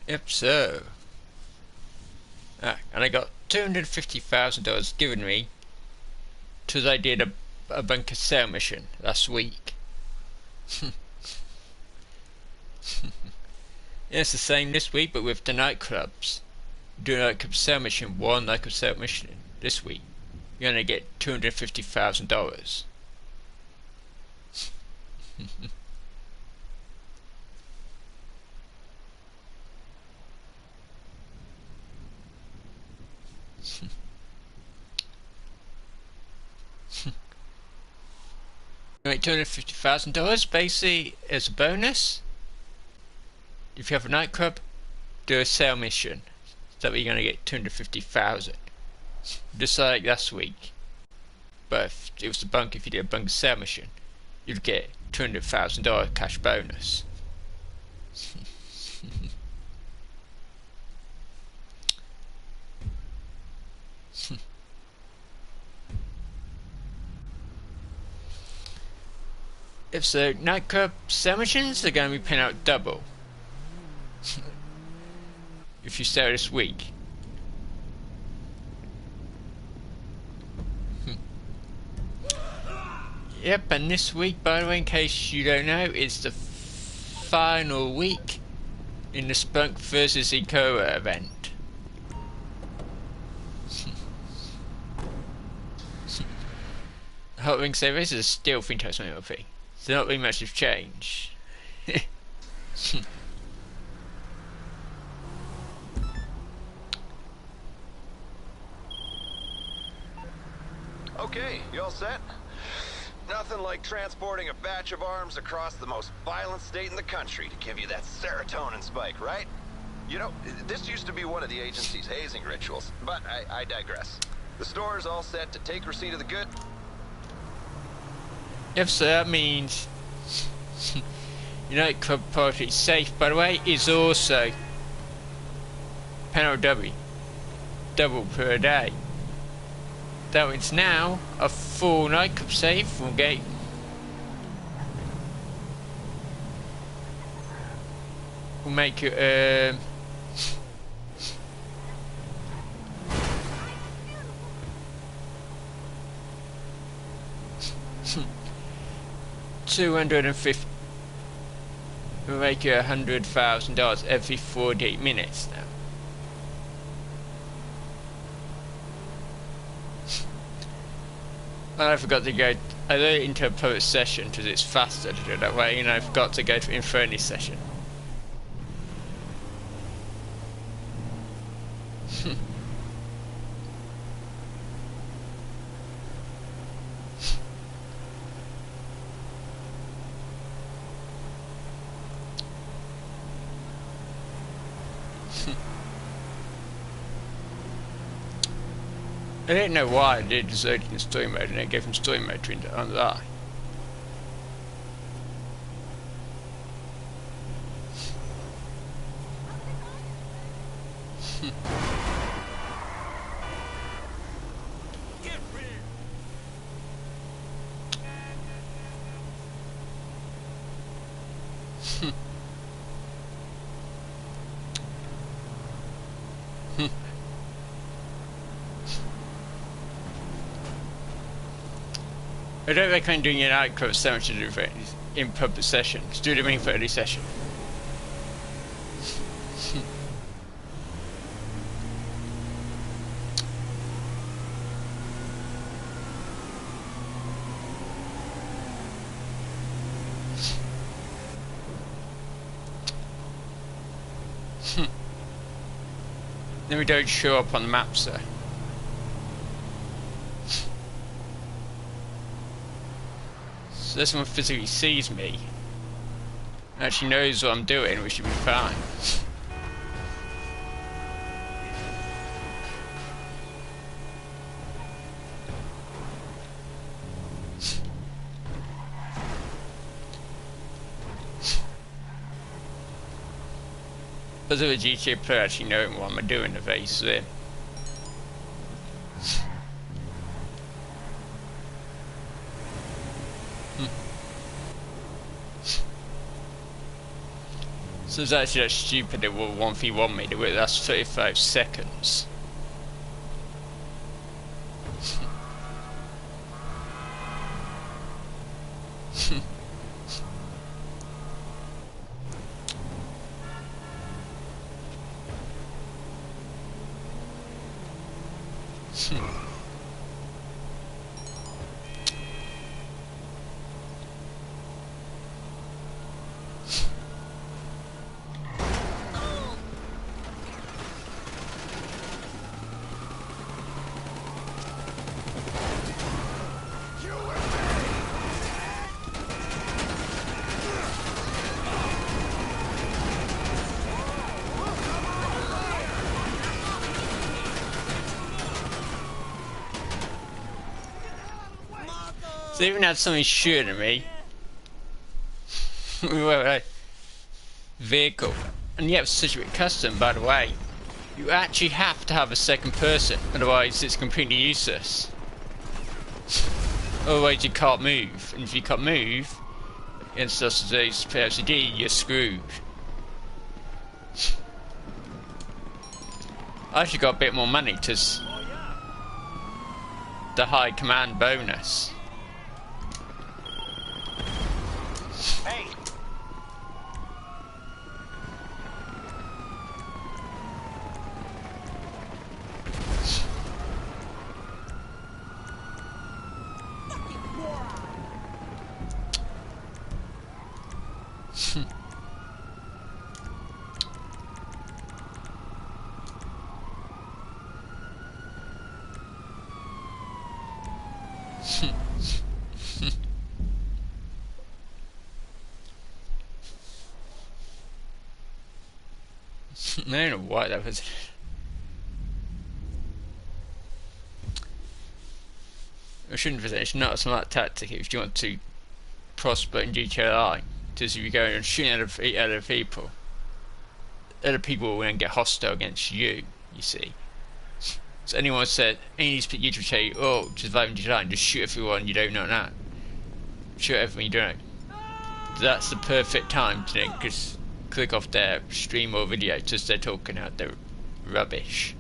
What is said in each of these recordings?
Yep, so. And I got $250,000 given me because I did a bunker sale mission last week. It's the same this week, but with the nightclubs. Do a nightclub sale mission, one nightclub sale mission this week. You're gonna get $250,000. You make $250,000 basically as a bonus. If you have a nightclub, do a sale mission. So that you're gonna get 250,000. Just like last week. But if it was the bunker, if you did a bunker sale mission, you'd get $200,000 cash bonus. If so, nightclub sale missions are going to be paying out double. If you sell this week. Yep, and this week, by the way, in case you don't know, is the final week in the Spunk vs. Ecoa event. Hot Wing Service is still Fintos MLP. So not really much has changed. Okay, you all set? Nothing like transporting a batch of arms across the most violent state in the country to give you that serotonin spike, right? You know, this used to be one of the agency's hazing rituals, but I digress. The store is all set to take receipt of the good. If so, that means United Club Party Safe, by the way, is also penalty double per day. That means now a full nightclub safe will get will make you $250 will make you $100,000 every 48 minutes now. I forgot to go. I do it into a public session because it's faster to do it that way, and I forgot to go to Inferno session. I didn't know why I did desert in story mode and I gave him story mode on the eye. I don't recommend doing an outcross so much to do for it in public session. Just do it in for early session. Then we don't show up on the map, sir. So someone physically sees me, actually knows what I'm doing, we should be fine. As a GTA player actually knowing what I'm doing are very slim. So it's actually that stupid it will 1v1 me, do it, that's 35 seconds. So even had something shooting at me. Vehicle. And yet, such a custom, by the way. You actually have to have a second person, otherwise it's completely useless. Otherwise you can't move, and if you can't move against us as a PFCD, you're screwed. I actually got a bit more money to the high command bonus. Hey! I don't know why that was. I shouldn't visit. It's not a smart tactic if you want to prosper in GTA. Because if you go and shoot other people will then get hostile against you. You see. So anyone said any YouTube say, "Oh, just survive in GTA and just shoot everyone you don't know now. Shoot everyone you don't know." That's the perfect time to just click off their stream or video just they're talking out their rubbish.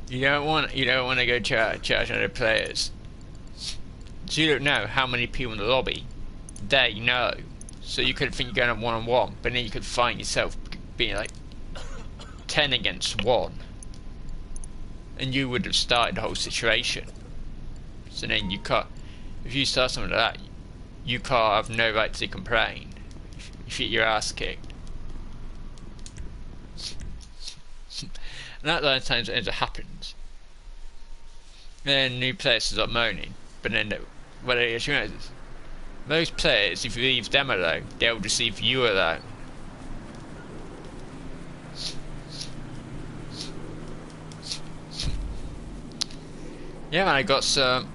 You don't want to go charge other players. So you don't know how many people in the lobby they know. So you could think you're going on one, but then you could find yourself being like 10 against 1. And you would have started the whole situation. So then you can't, if you start something like that, you can't have no right to complain if you get your ass kicked. And that's the times it happens. Then new players start moaning, but then what it is, most players, if you leave them alone, they'll just leave you alone. Yeah, man, I got some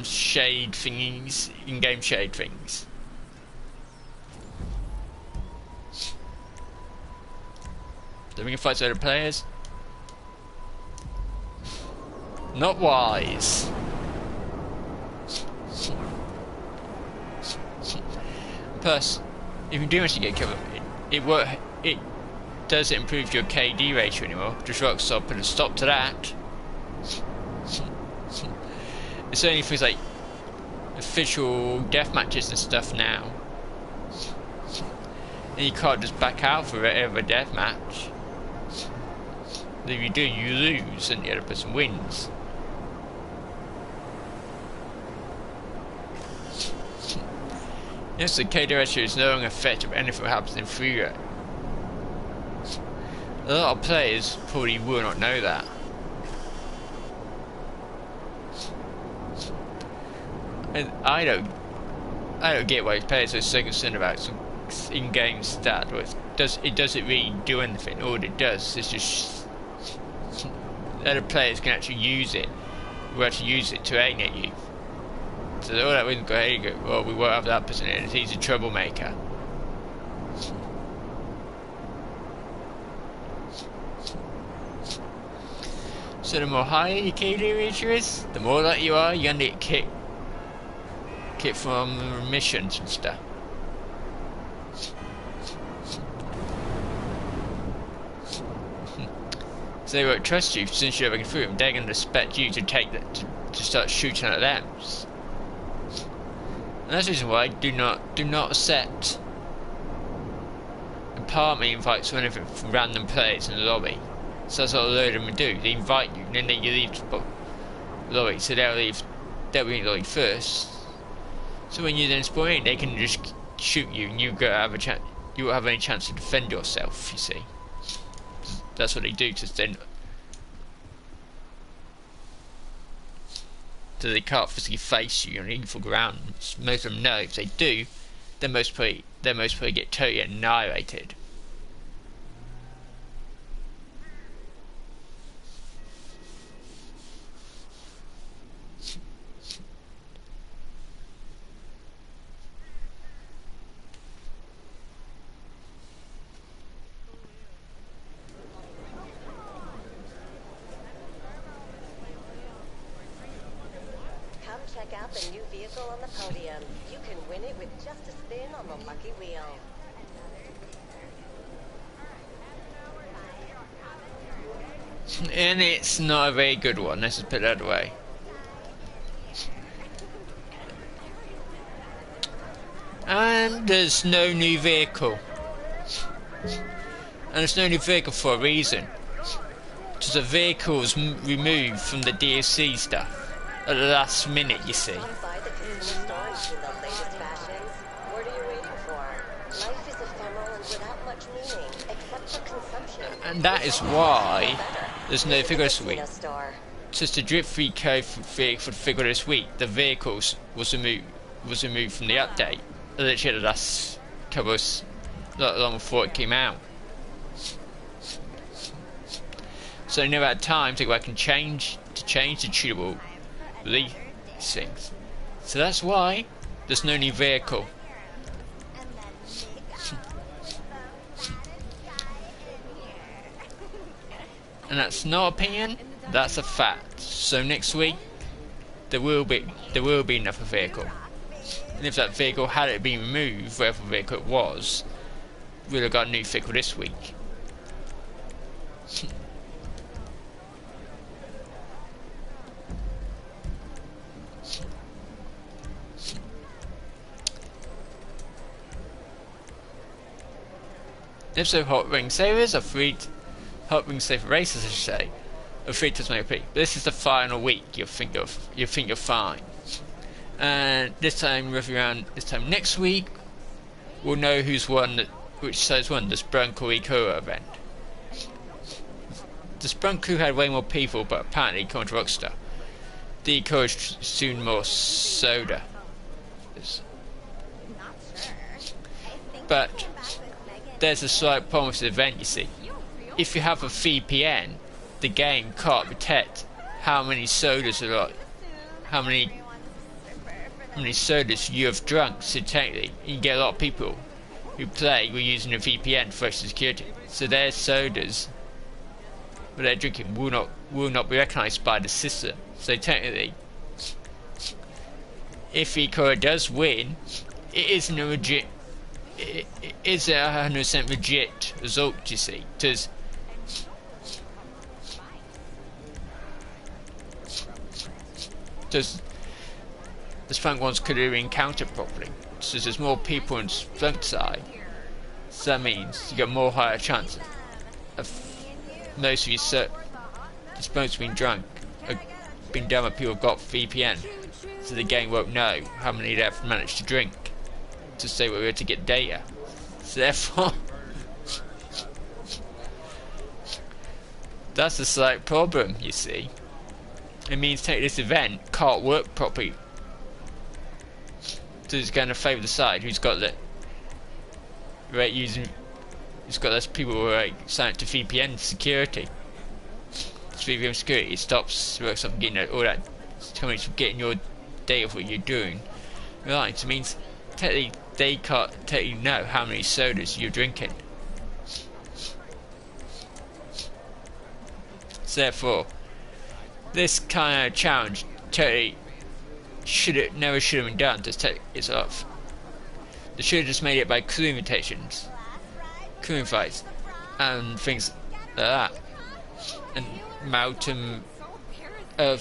shade thingies, in-game shade things. Then we can fight other players. Not wise. Plus, if you do manage to get killed, it doesn't improve your KD ratio anymore. Just Rockstar put a stop to that. It's only things like official death matches and stuff now. And you can't just back out for a death match. If you do, you lose and the other person wins. Yes, the KD ratio is no longer affected by anything that happens in free rate. A lot of players probably will not know that. And I don't get why players are so concerned about some in-game stat. It doesn't really do anything. All it does is just other players can actually use it. Will actually use it to aim at you. So all that wouldn't go, here you go, well, we won't have that person in, he's a troublemaker. So the more higher your KD reacher is, the more that you are, you're gonna get kicked from missions and stuff. So they won't trust you since you're having through them. They're gonna expect you to take that to start shooting at them. And that's the reason why I do not accept apartment invites or anything from random players in the lobby. So that's what a load of them do. They invite you, and then you leave the lobby. So they'll be in the lobby first. So when you then spawn in, they can just shoot you, and you won't have any chance to defend yourself. You see, that's what they do. So they can't physically face you on equal ground. Most of them know. If they do, then most probably get totally annihilated. Check out the new vehicle on the podium. You can win it with just a spin on the lucky wheel. And it's not a very good one, let's just put it that way. And there's no new vehicle. And there's no new vehicle for a reason. Because the vehicle was removed from the DLC stuff at the last minute, you see. Buy the consumer store and see the latest fashions. What are you waiting for? Life is ephemeral and without much meaning, except for consumption. And that is why there's no figure this week. Store. Just the drip free code for the figure this week, the vehicles was removed from the update. Literally the last couple of not long before it came out. So they never had time to go back and change the tunable these things. So that's why there's no new vehicle. And that's not opinion, that's a fact. So next week there will be another vehicle. And if that vehicle had it been removed, whatever vehicle it was, we'd have got a new vehicle this week. If so, hot ring savers are free. Hot ring saver races, I should say, are free to make But this is the final week. You think you're fine. And this time next week, we'll know who's won. Which side's won the Sprunko Ikura event. The Sprunko had way more people, but apparently, according to Rockstar, the Ikura soon more soda. But there's a slight problem with the event, you see. If you have a VPN, the game can't detect how many sodas are like, how many sodas you have drunk. So technically, you can get a lot of people who play with using a VPN for extra security. So their sodas, what they're drinking, will not be recognised by the system. So technically, if Ikura does win, it isn't a legit. It is a 100% legit result, you see, because the Spunk ones could have encountered properly. So there's more people on Spunk side, so that means you got more higher chance of most of your Spunks being drunk, been done with people who got VPN, so the game won't know how many they've managed to drink to say we're to get data. So therefore that's a slight problem, you see. It means this event can't work properly. So it's going to favour the side who's got the who's got less people who are signed up to VPN security. VPN security stops works up getting all that companies from getting your data of what you're doing. Right, it means technically they can't technically know how many sodas you're drinking. So therefore, this kind of challenge totally never should have been done to take it off. They should have just made it by crew invitations, crew invites, and things like that, and amalgam of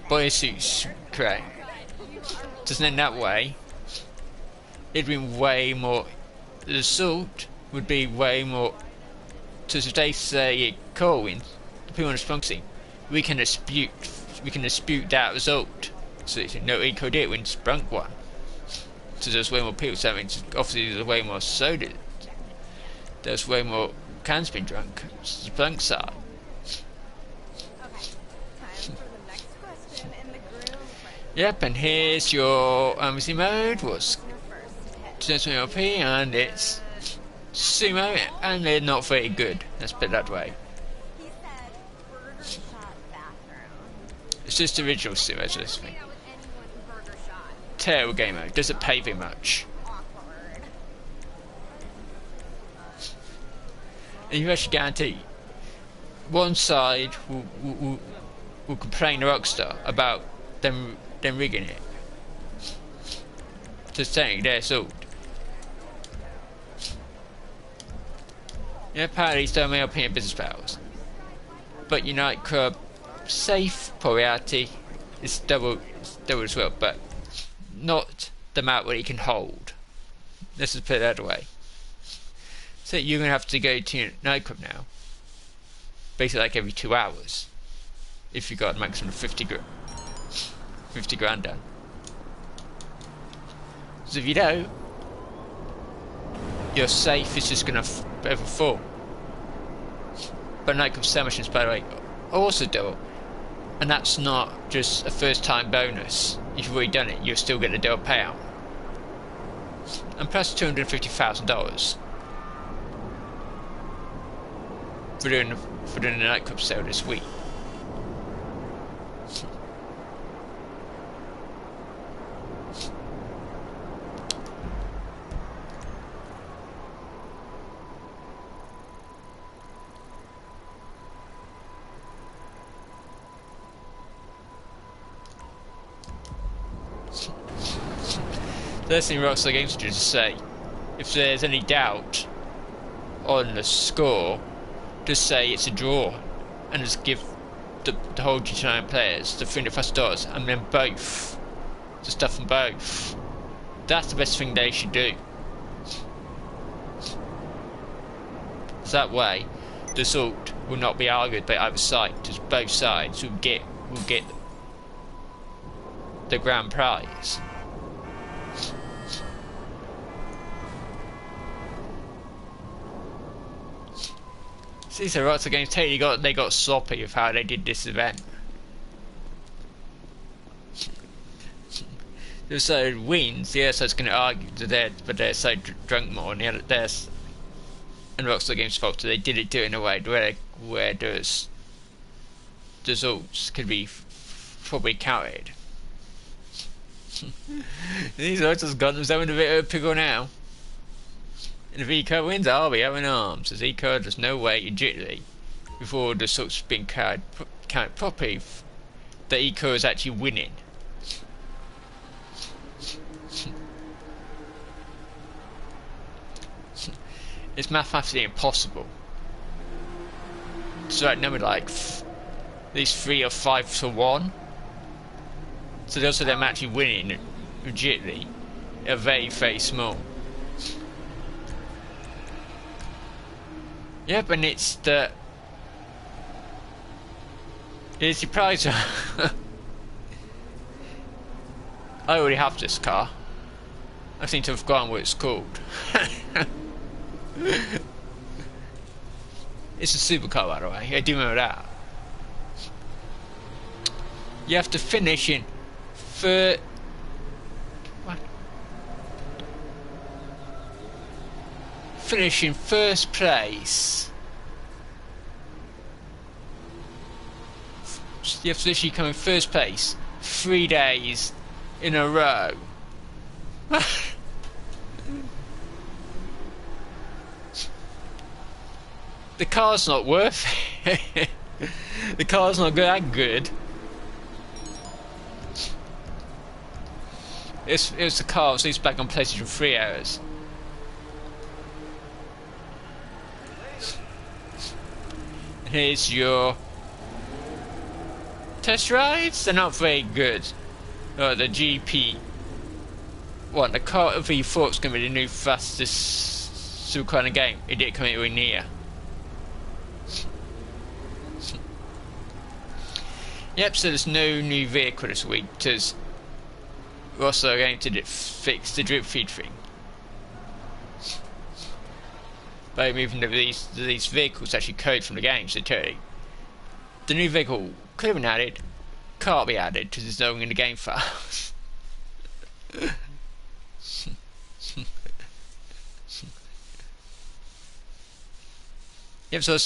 bodysuits correct. Just then that way, it'd been way more. The result would be way more. So if they say Cole wins, the people responsible, we can dispute that result. So if no Eco did win, Sprunk won. So there's way more people, so that means obviously there's way more soda. There's way more cans being drunk. Sprunk side. Yep, and here's your amnesty mode. Was 220 LP, and it's sumo, and they're not very good. Let's put it that way. It's just original sumo, so this thing. Terrible game mode. Doesn't pay very much. And you actually guarantee one side will complain to Rockstar about them rigging it. Just saying they're sold. Yeah, apparently still may opinion business powers. But Unite Club safe probability is double as well, but not the amount that it can hold. Let's just put it that way. So you're gonna have to go to your nightclub now, basically like every 2 hours, if you got a maximum of 50 grand done. So if you don't, your safe is just gonna overfall. But nightclub submissions, by the way, are also double, and that's not just a first time bonus. If you've already done it, you'll still get the double payout, and plus $250,000 for doing the nightclub sale this week. The first thing Rockstar Games do is to say, if there's any doubt on the score, just say it's a draw, and just give the whole G9 players the $300,000, and then both, the stuff from both. That's the best thing they should do. So that way, the result will not be argued by either side. Just both sides will get the grand prize. See, so Rockstar Games they got sloppy with how they did this event. So wins, the other side's going to argue that they're so drunk more, and Rockstar Games' fault. So they did it in a way where the results could be probably counted. These Rockstar's got themselves in a bit of a pickle now. And if Eco wins, I'll be having arms, as Eco there's no way legitimately, before the results being counted properly, that Eco is actually winning. It's mathematically impossible. So that number like these 3 or 5 to 1. So also them actually winning legitimately are very, very small. Yep, and it's the prize. I already have this car. I seem to have forgotten what it's called. It's a supercar, by the way. I do remember that. You have to finish in finish in first place. You have to literally come in first place 3 days in a row. The car's not worth it. The car's not that good. It was the car, so it's back on PlayStation 3 hours. And here's your test rides. They're not very good. The GP one, the car we thought was going to be the new fastest supercar in the game. It didn't come anywhere near. Yep, so there's no new vehicle this week because we're also going to fix the drip feed thing by moving these vehicles actually code from the game. So the new vehicle could have been added, can't be added because there's no one in the game files. Yep, so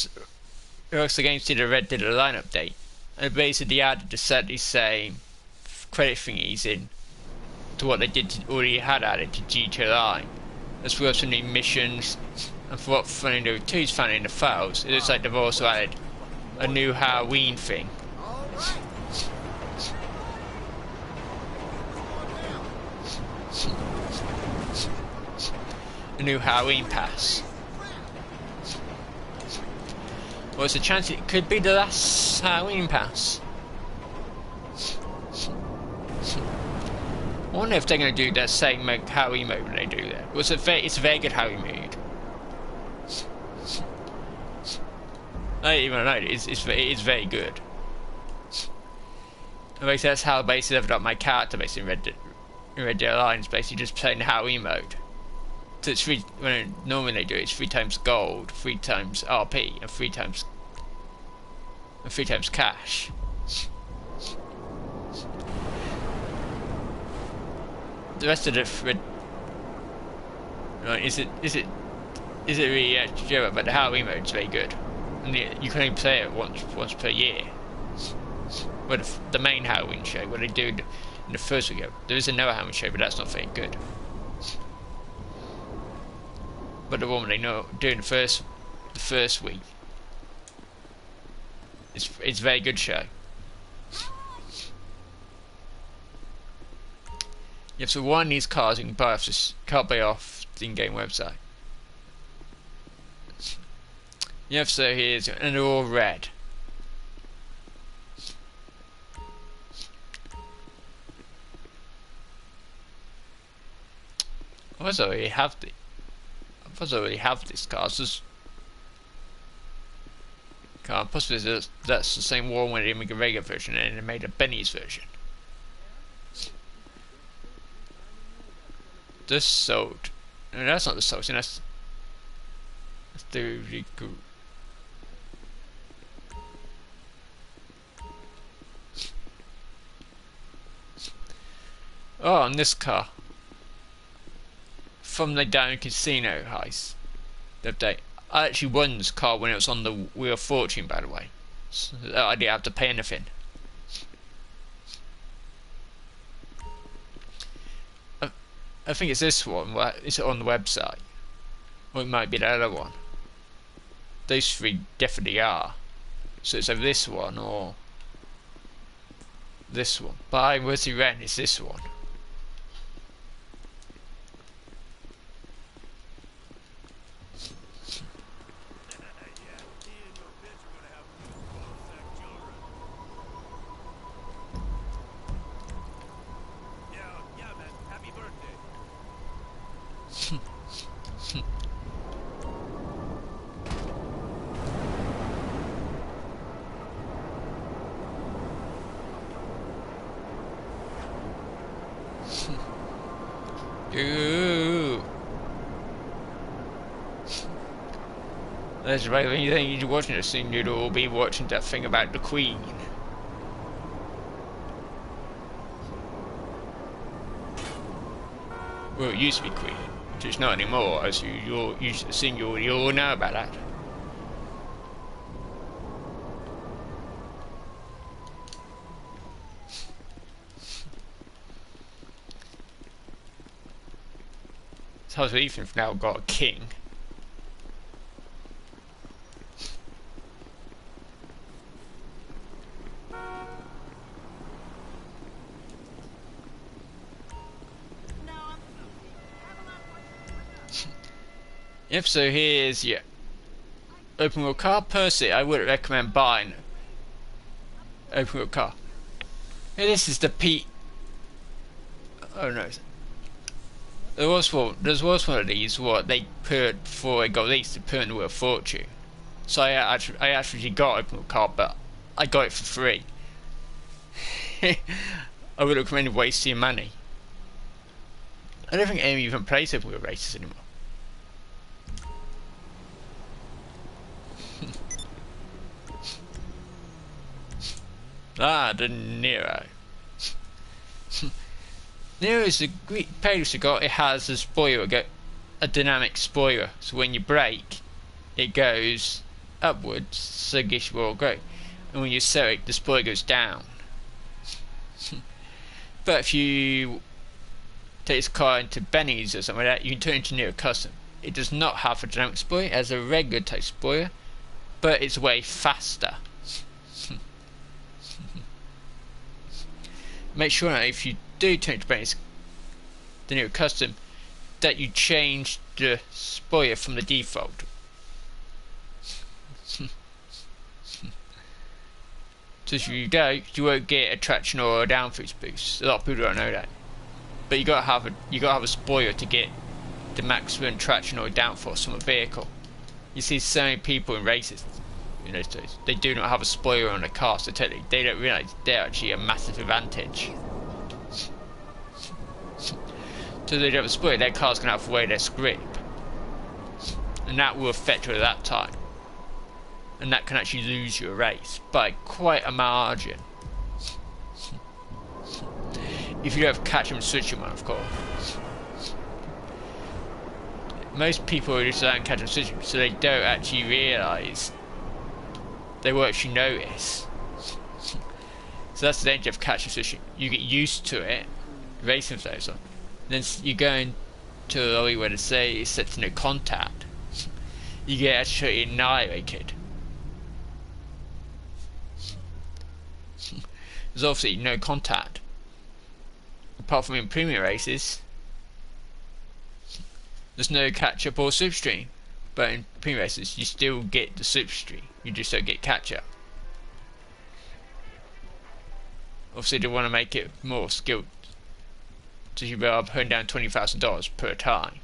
the games did a Red Dead Line update, and basically added the exactly same credit thingies in to what they already had added to GTA Line, as well as some new missions. And for what Fernando 2's found in the files, it looks like they've also added a new Halloween thing. A new Halloween pass. Well, there's a chance it could be the last Halloween pass. I wonder if they're going to do that same Halloween mode when they do that. Well, it's a very good Halloween mode. I don't even know, it is very good. And basically that's how basically I've got my character basically in Red Dead Online, basically just playing the Halloween mode. So it's when normally they do it, it's 3 times gold, 3 times RP, and 3 times cash. The rest of the is it really accurate? But the Halloween mode is very good, and you can only play it once per year. But the main Halloween show, what they do in the first week, there is another Halloween show, but that's not very good. But the one they do in the first week, it's a very good show. You have to one of these cars you can buy can't buy off the in-game website. You have so here's and they're all red. I already have this car. So can't possibly that's the same one when they make a regular version and they made a Benny's version. This sold. No, that's not the sold. That's the recruit. Oh, on this car. From the Down Casino heist. The update. I actually won this car when it was on the Wheel of Fortune, by the way. So I didn't have to pay anything. I think it's this one. Is it on the website? Or it might be the other one. Those 3 definitely are. So it's either this one or this one. Buy Worthy Rent is this one. Ooh. That's right, when you think you're watching it soon, you'll all be watching that thing about the Queen. Well, it used to be Queen, but it's not anymore, as you all know about that. So Ethan's now got a king. Yep, so here's your open wheel car. Personally, I wouldn't recommend buying open wheel car. Now, this is the P. Oh no. There was one of these what they put before it got released to put in the Wheel of Fortune. So I actually got open wheel car, but I got it for free. I would recommend wasting your money. I don't think anyone even plays open wheel races anymore. The Nero. Nero is a great pace got. It has a spoiler, a dynamic spoiler. So when you brake, it goes upwards, so it will go. And when you accelerate, the spoiler goes down. But if you take this car into Benny's or something like that, you can turn it into Nero Custom. It does not have a dynamic spoiler, it has a regular type spoiler, but it's way faster. Make sure that if you do turn to Benny's, the Nero Custom, that you change the spoiler from the default. So if you don't, you won't get a traction or a downforce boost. A lot of people don't know that, but you gotta have a spoiler to get the maximum traction or downforce from a vehicle. You see so many people in races, you know, they do not have a spoiler on the car, so totally they don't realise they're actually a massive advantage. So they don't have a spoiler, their car's gonna have to weigh their grip, and that will affect you at that time, and that can actually lose you a race by quite a margin. If you don't have catch and switch them on, of course. Most people just don't catch and switch them, so they don't actually realise. They won't actually notice. So that's the danger of catch and switching. You get used to it, racing those on. Then you go into a lorry where they say it's set to no contact. You get actually annihilated. There's obviously no contact. Apart from in premium races, there's no catch up or slipstream. But in premium races, you still get the slipstream. You just don't get catch up. Obviously, they want to make it more skilled, so you'll be able to earn down $20,000 per time.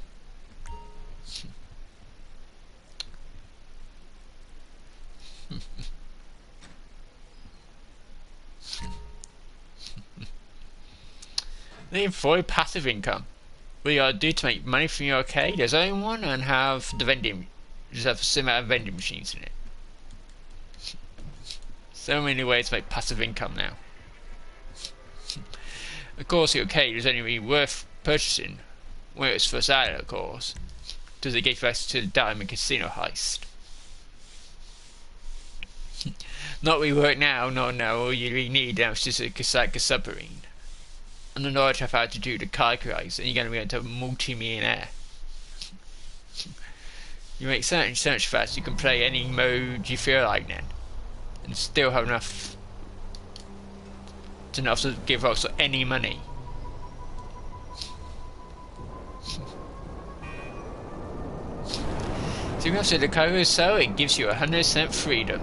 They employ passive income. What you gotta do to make money from your arcade, there's only one, and have the vending, just have a similar vending machines in it. So many ways to make passive income now. Of course, the arcade is only really worth purchasing when it's first out, of course, because it gives you access to the Diamond Casino heist. Not really work now, no, all you really need now is just like a submarine. And the knowledge of how to do the calculations, and you're going to be able to be a multi-millionaire. You make so much fast, you can play any mode you feel like then, and still have enough to give us any money. So you can also the code so it gives you 100% freedom.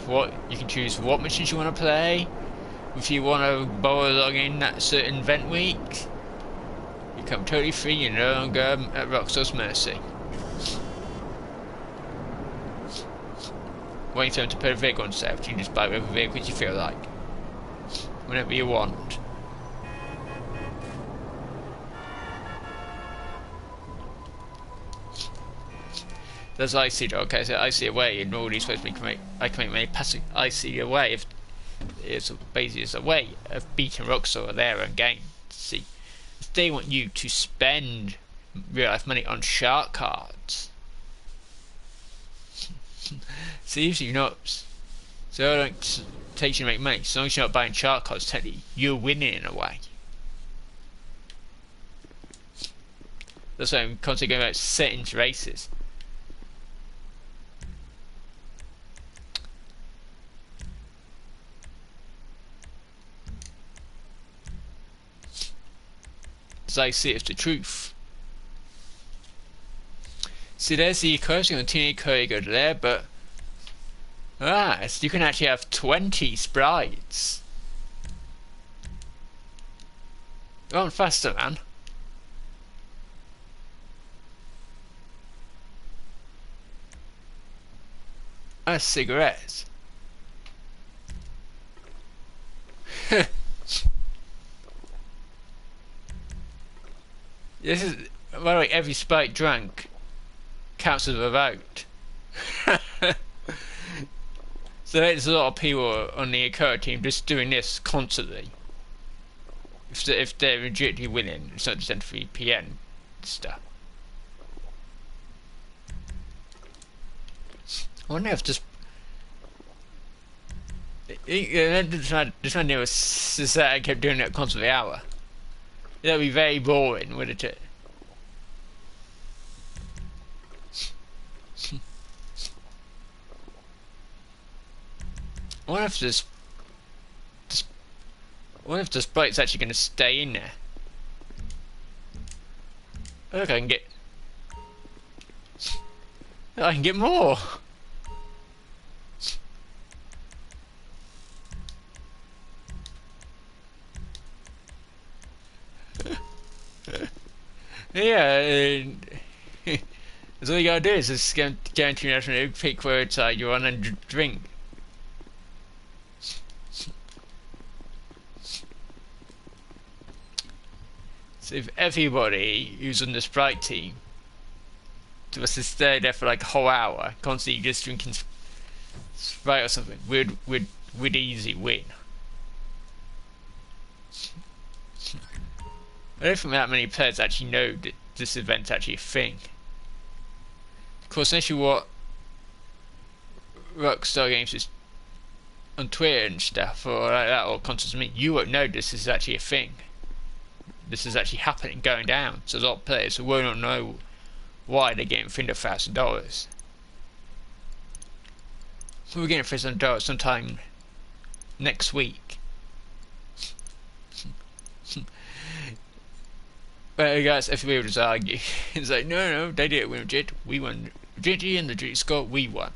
What you can choose what machines you want to play. If you want to borrow log in that certain event week, you come totally free, you're no longer at Rockstar's mercy. Waiting for them to put a vehicle on sale, you can just buy whatever vehicle you feel like, whenever you want. There's I see, okay, so I see a way, and all these ways I can make money passive. I see a way if it's basically a way of beating Rockstar at their own game. See, if they want you to spend real life money on shark cards, see if you're not, so I don't take you to make money. As long as you're not buying shark cards, technically you're winning in a way. That's why I'm constantly going about settings races. As I see it's the truth. See, there's the cursor, continue curry go to there, but so you can actually have 20 sprites. Go on faster, man. That's cigarettes. This is, by the way, every sprite drank counts as a vote. So there's a lot of people on the Akura team just doing this constantly. If they're legitimately winning, it's not just NVPN stuff. I wonder if just this one was that I kept doing it constantly hour. That'd be very boring, wouldn't it? I wonder if the sprite's actually going to stay in there. Look, I can get more. Yeah, that's all you gotta do is just go into your national pick where it's you want to drink. So if everybody who's on the Sprite team was to stay there for like a whole hour, constantly just drinking Sprite or something, we'd easily win. I don't think that many players actually know that this event's actually a thing. Of course, unless you watch Rockstar Games is on Twitter and stuff, or like that, or concerts me, you won't know this is actually a thing. This is actually happening, going down. So a lot of players who won't know why they're getting $300,000. We're getting $300 sometime next week. But guys, everybody would argue. It's like, no, they didn't win legit. We won legit, and the legit score, we won.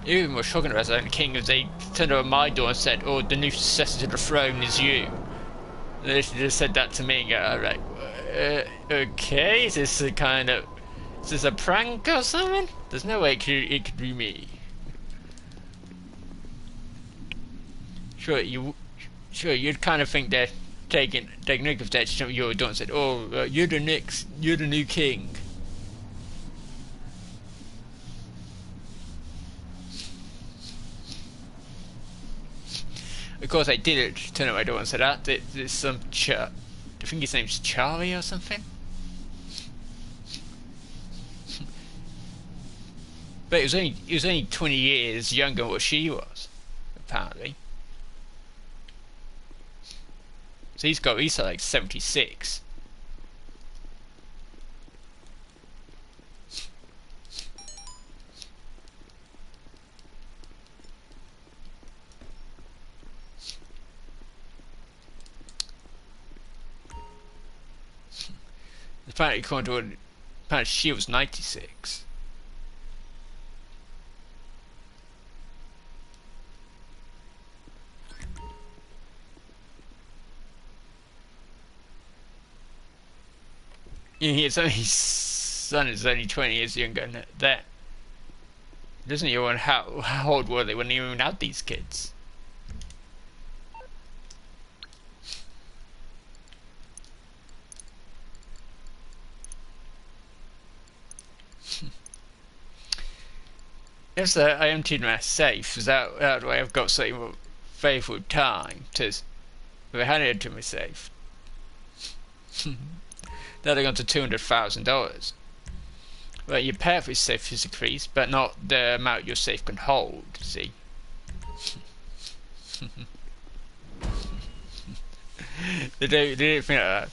Even more shocking about the King is they turned over my door and said, "Oh, the new successor to the throne is you." They just said that to me. I was like, okay, is this a prank or something? There's no way it could be me. Sure, you'd kind of think they're taking note of that. You're doing and said, "Oh, you're the new king." Of course, I did it. Turn out my door and said that. There's some I think his name's Charlie or something. But he was only 20 years younger than what she was, apparently. So he's like 76. Apparently, she was 96. His son is only 20 years younger than that. Doesn't you know how old were they when they even had these kids? If so, I emptied my safe, so that way I've got some more faithful time to hand it to my safe. That'll go to $200,000. Well, your payout for your safe is increased, but not the amount your safe can hold, see? They don't think like that.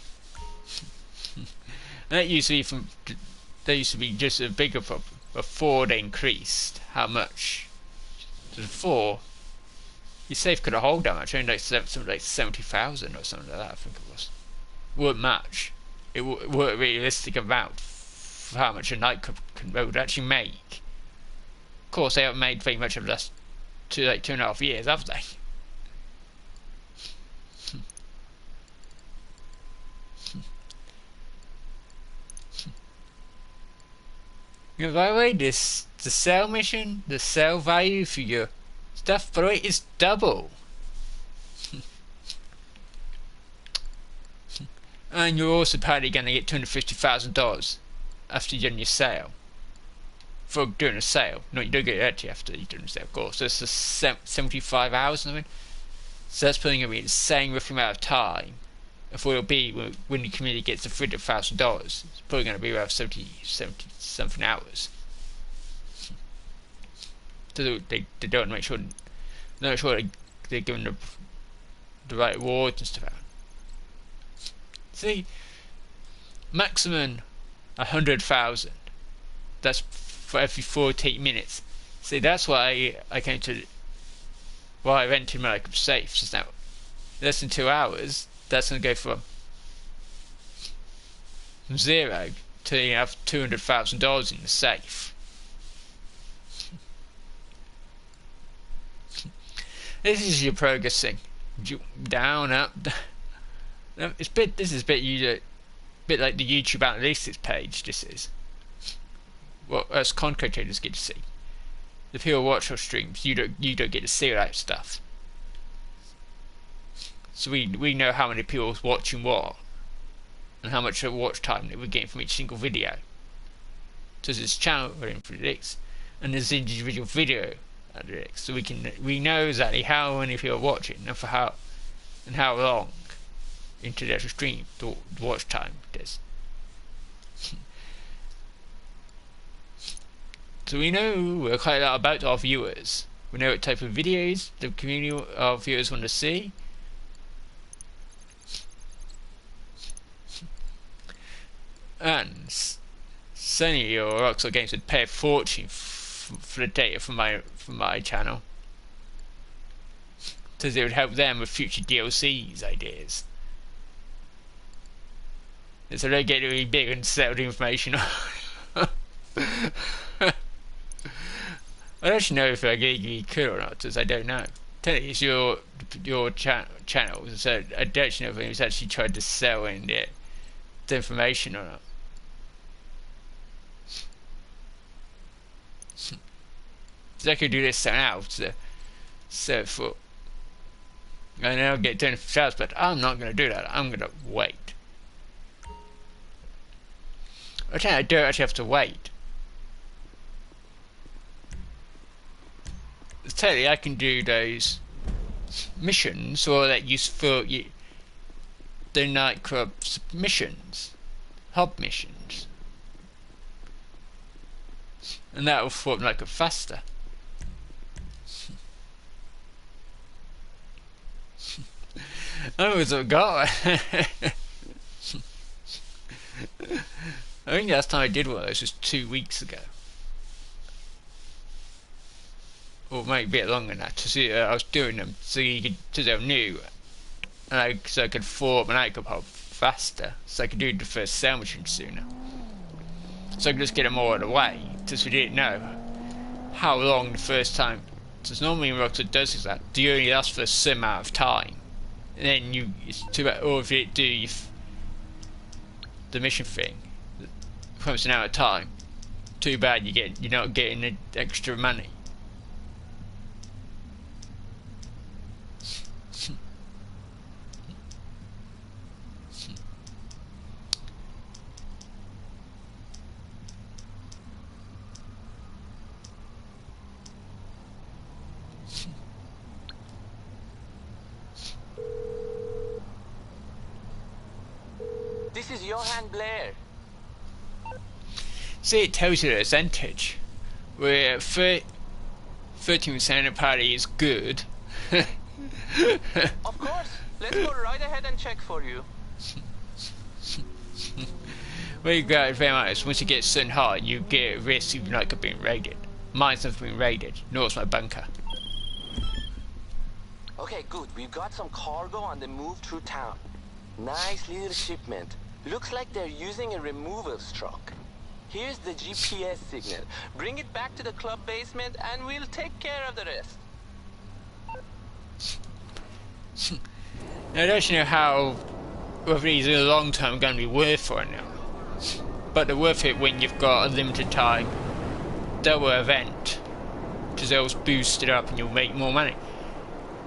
And that used to be just a bigger problem. Before they increased how much. Before, your safe could hold that much, only like something like 70,000 or something like that. I think it was. Wouldn't match. It weren't realistic amount for how much a nightclub would actually make. Of course, they haven't made very much of less to like 2.5 years, have they? You know, by the way, the sale mission, the sale value for your stuff, by the way, is double. And you're also probably going to get $250,000 after you've done your sale. For doing a sale. No, you don't get it actually after you've done a sale, of course. So it's just 75 hours or something. So that's probably going to be the same roughly amount of time. If it'll be when the community gets to $300,000, it's probably going to be around 70 something hours. So they don't make sure they're giving the right rewards and stuff out. See, maximum 100,000. That's for every 48 minutes. See, that's why I came to. Why I rented my safe just now. Less than 2 hours. That's going to go from 0 to you have $200,000 in the safe. This is your progressing. Down, up. This is a bit like the YouTube analytics page. This is what us content traders get to see. The people who watch our streams, you don't get to see that stuff. So we know how many people are watching what, and how much watch time that we're getting from each single video. So there's channel analytics, and there's individual video analytics. So we know exactly how many people are watching and for how long into the actual stream, the watch time it is. So we know quite a lot about our viewers. We know what type of videos the community of viewers want to see. And Sony or Rockstar Games would pay a fortune for the data from my channel, because it would help them with future DLCs ideas. So they get really big and sell the information. I don't actually know if I legally could or not, because I don't know. Technically, it's your channel, so I don't actually know if anyone's actually tried to sell in the information or not. So I could do this now, so for and I'll get 10,000, but I'm not going to do that. I'm going to wait. Okay, I don't actually have to wait. Totally, I can do those missions, or that use for the nightclub missions, hub missions, and that will form like a faster. I always forgot. I think the last time I did one of those was 2 weeks ago. Or maybe a bit longer than that. To see, I was doing them so you could, so they were new, and so I could form an nightclub hub faster, so I could do the first sale mission sooner. So I could just get them all out of the way, because we didn't know how long the first time. Because normally in Rockstar does that, you only last for a certain amount of time, and then it's too bad. Or if you do the mission thing, comes an hour at a time. Too bad you're not getting the extra money. is Johan Blair. See, it tells you the percentage. Where 13% of party is good. Of course. Let's go right ahead and check for you. Well, you got very much. Once you get certain high, you get a risk of not being raided. Mine's never been raided, nor is my bunker. Okay, good. We've got some cargo on the move through town. Nice little shipment. Looks like they're using a removals truck. Here's the GPS signal. Bring it back to the club basement and we'll take care of the rest. Now, I don't know how, whether these in the long term are going to be worth it or not. But they're worth it when you've got a limited time double event. Because they'll boost it up and you'll make more money.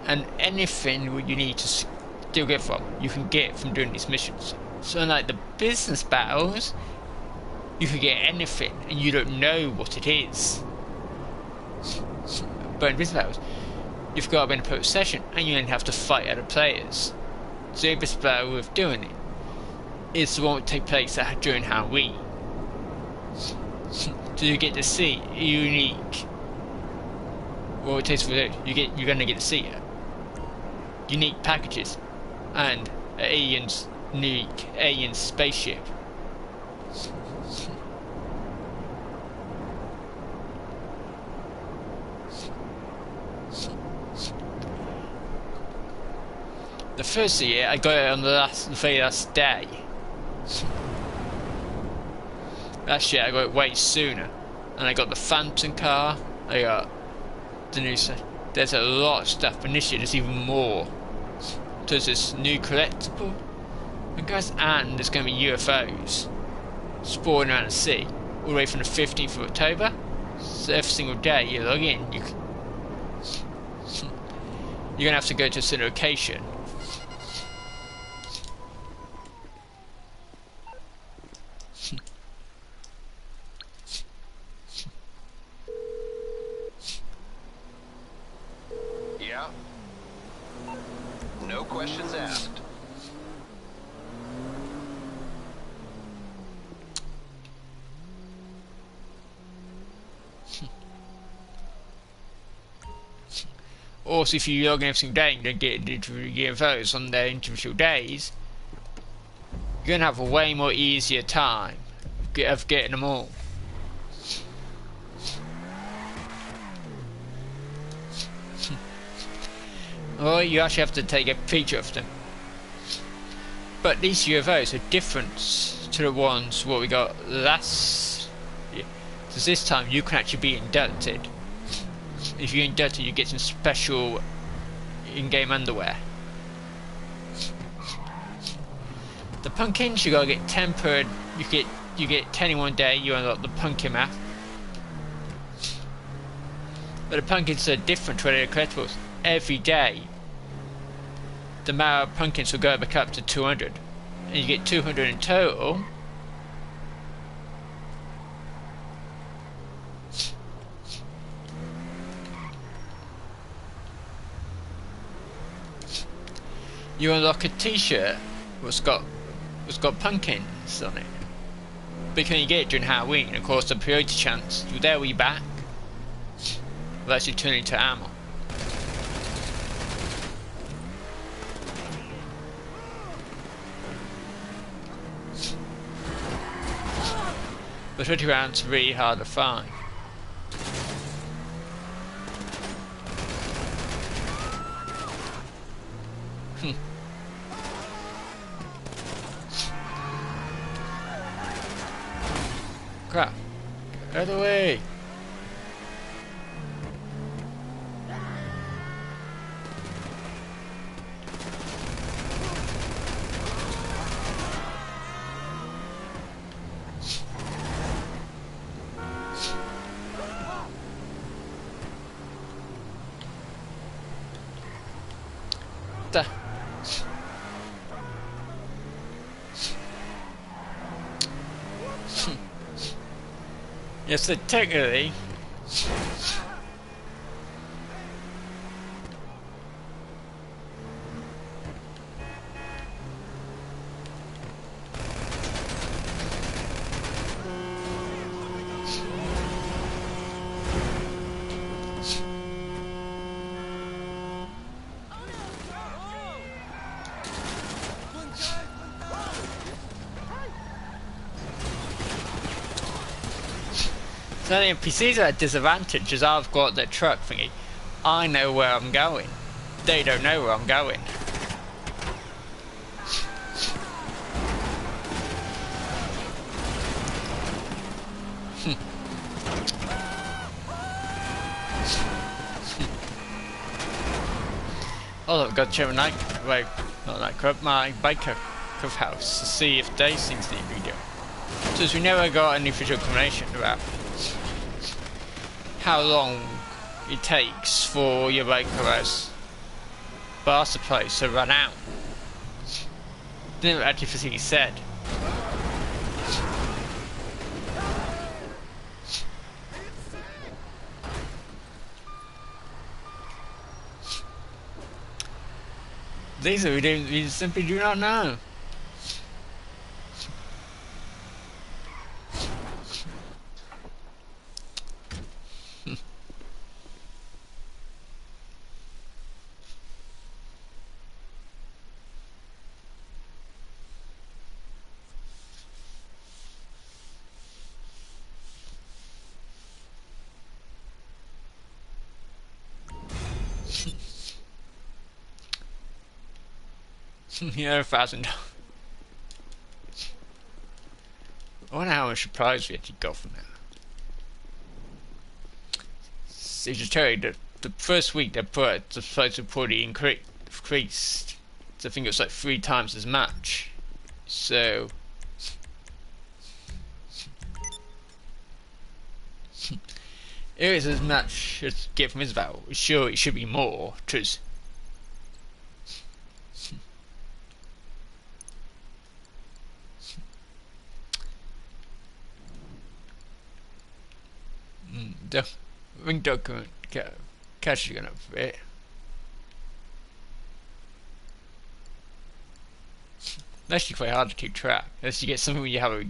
And anything you need to still get from, you can get from doing these missions. So unlike the business battles, you can get anything and you don't know what it is. But in business battles, you've got to be in a possession and you then have to fight other players. So the business battle with doing it is the one that take place during Halloween. So you get to see a unique, what it takes for it, you're going to get to see it. Unique packages and an unique alien spaceship. The first year I got it on the very last day. Last year I got it way sooner, and I got the Phantom car. I got the new set. There's a lot of stuff, but this year there's even more. There's this new collectible, I guess, and there's going to be UFOs spawning around the sea all the way from the 15th of October. So every single day you log in, you're going to have to go to a certain location. Yeah? No questions asked. Also, if you log in every single day and don't get UFOs on their individual days, you're going to have a way more easier time of getting them all. Or you actually have to take a picture of them. But these UFOs are different to the ones what we got last year. Because this time you can actually be inducted. If you're inducted, you get some special in-game underwear. The pumpkins, you gotta get tempered. You get 10 in one day. You unlock the pumpkin map. But the pumpkins are different to the collectibles. Every day, the amount of pumpkins will go back up to 200, and you get 200 in total. You unlock a T-shirt what's got pumpkins on it. But you can only get it during Halloween. Of course, the priority chance you're there when you're back will actually turn into ammo. But 20 rounds are really hard to find. Crap. Out of the way! Yes, so technically So the NPCs are at a disadvantage as I've got the truck thingy. I know where I'm going. They don't know where I'm going. Oh, I've got to check my my biker house to see if they seem to be doing. Since we never got any official information about how long it takes for your biker bar supplies to run out. Didn't actually physically said. These are we simply do not know. Yeah, $1,000. I wonder how much prize we actually got from that. So to tell you that the first week they put the price reported increased. So I think it was like 3 times as much. So it is as much as get from Isabel. Sure, it should be more. Cause the ring document cash is gonna fit. It's actually quite hard to keep track unless you get something where you have a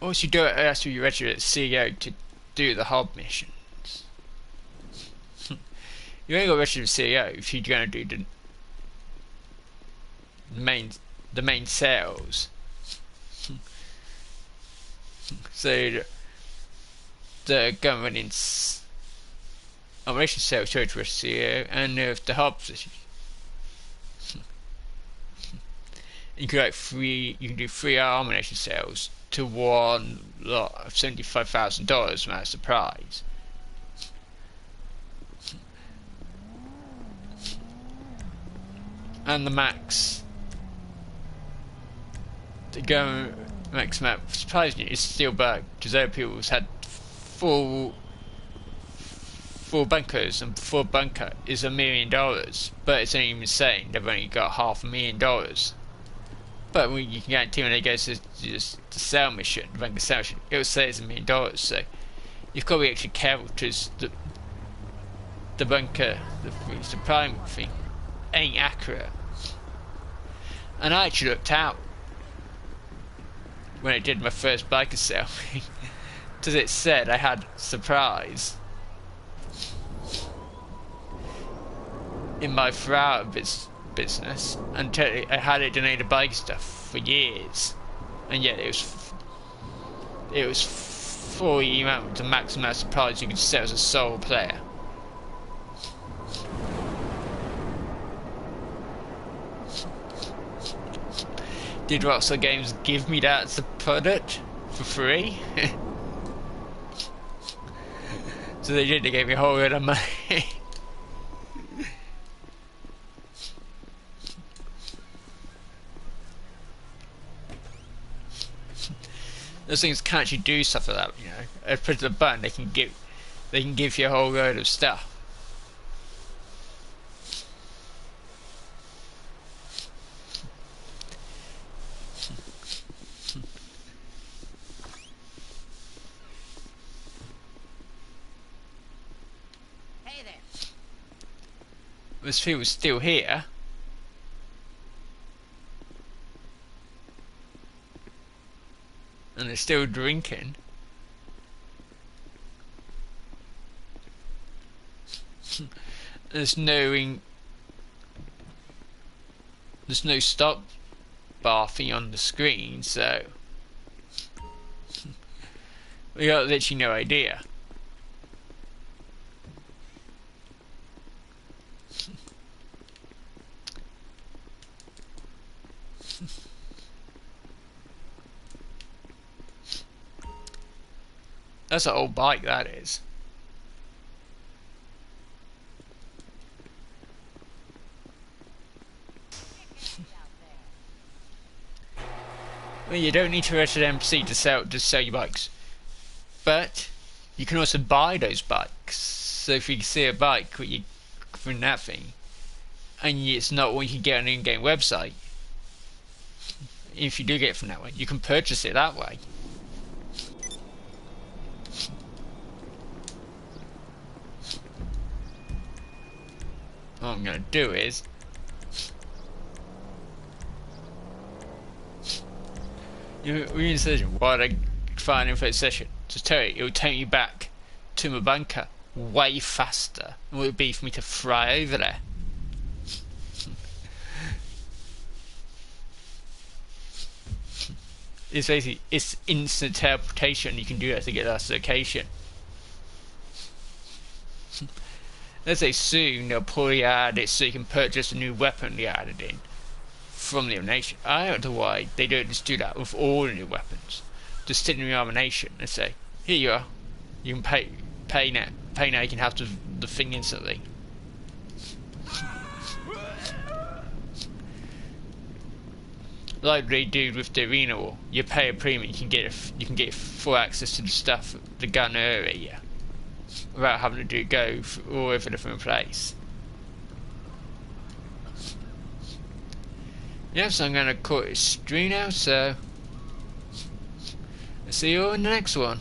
once you do it after you register at CEO to do the hub missions. You ain't got to register with CEO if you're gonna do the main sales. So the government in operation sales charge with CEO and the hub position. You can do 3 ammunition sales to one lot of $75,000 without surprise. And the max map surprisingly is still back because other people's had four bunkers, and 4 bunker is $1 million, but it's only even saying they've only got $500,000. But you can guarantee when they go to just the sale mission, the bunker sale mission, it will say it's $1 million. So you've got to be extra careful because the bunker, the prime thing, ain't accurate. And I actually looked out when I did my first biker sale because it said I had surprise in my flower business, and I had it donated bike stuff for years, and yet it was for the amount the maximum surprise you could sell as a sole player. Did Rockstar Games give me that as a product for free? So they did, they gave me a whole lot of money. Those things can't actually do stuff like that, you know. If you press the button, they can give you a whole load of stuff. Hey there. This people's still here. And they're still drinking. there's no stop bar thing on the screen, so we got literally no idea. That's an old bike, that is. Well, you don't need to register MC to sell your bikes, but you can also buy those bikes. So if you see a bike from that thing, and it's not one you can get on an in-game website, if you do get it from that way, you can purchase it that way. What I'm going to do is you're in a session. Why did I find info session? Just tell you, it will take me back to my bunker way faster than it would be for me to fly over there. It's basically instant teleportation. You can do that to get that location. Let's say soon they'll probably add it so you can purchase a new weapon they added in from the Nation. I don't know why they don't just do that with all the new weapons. Just stick in the Armor Nation and say, here you are. You can pay now. Pay now. You can have the thing instantly. Like they do with the arena war. You pay a premium. You can get full access to the stuff, the gun area, without having to go all over a different place. Yes, I'm going to call it a stream now, so see you in the next one.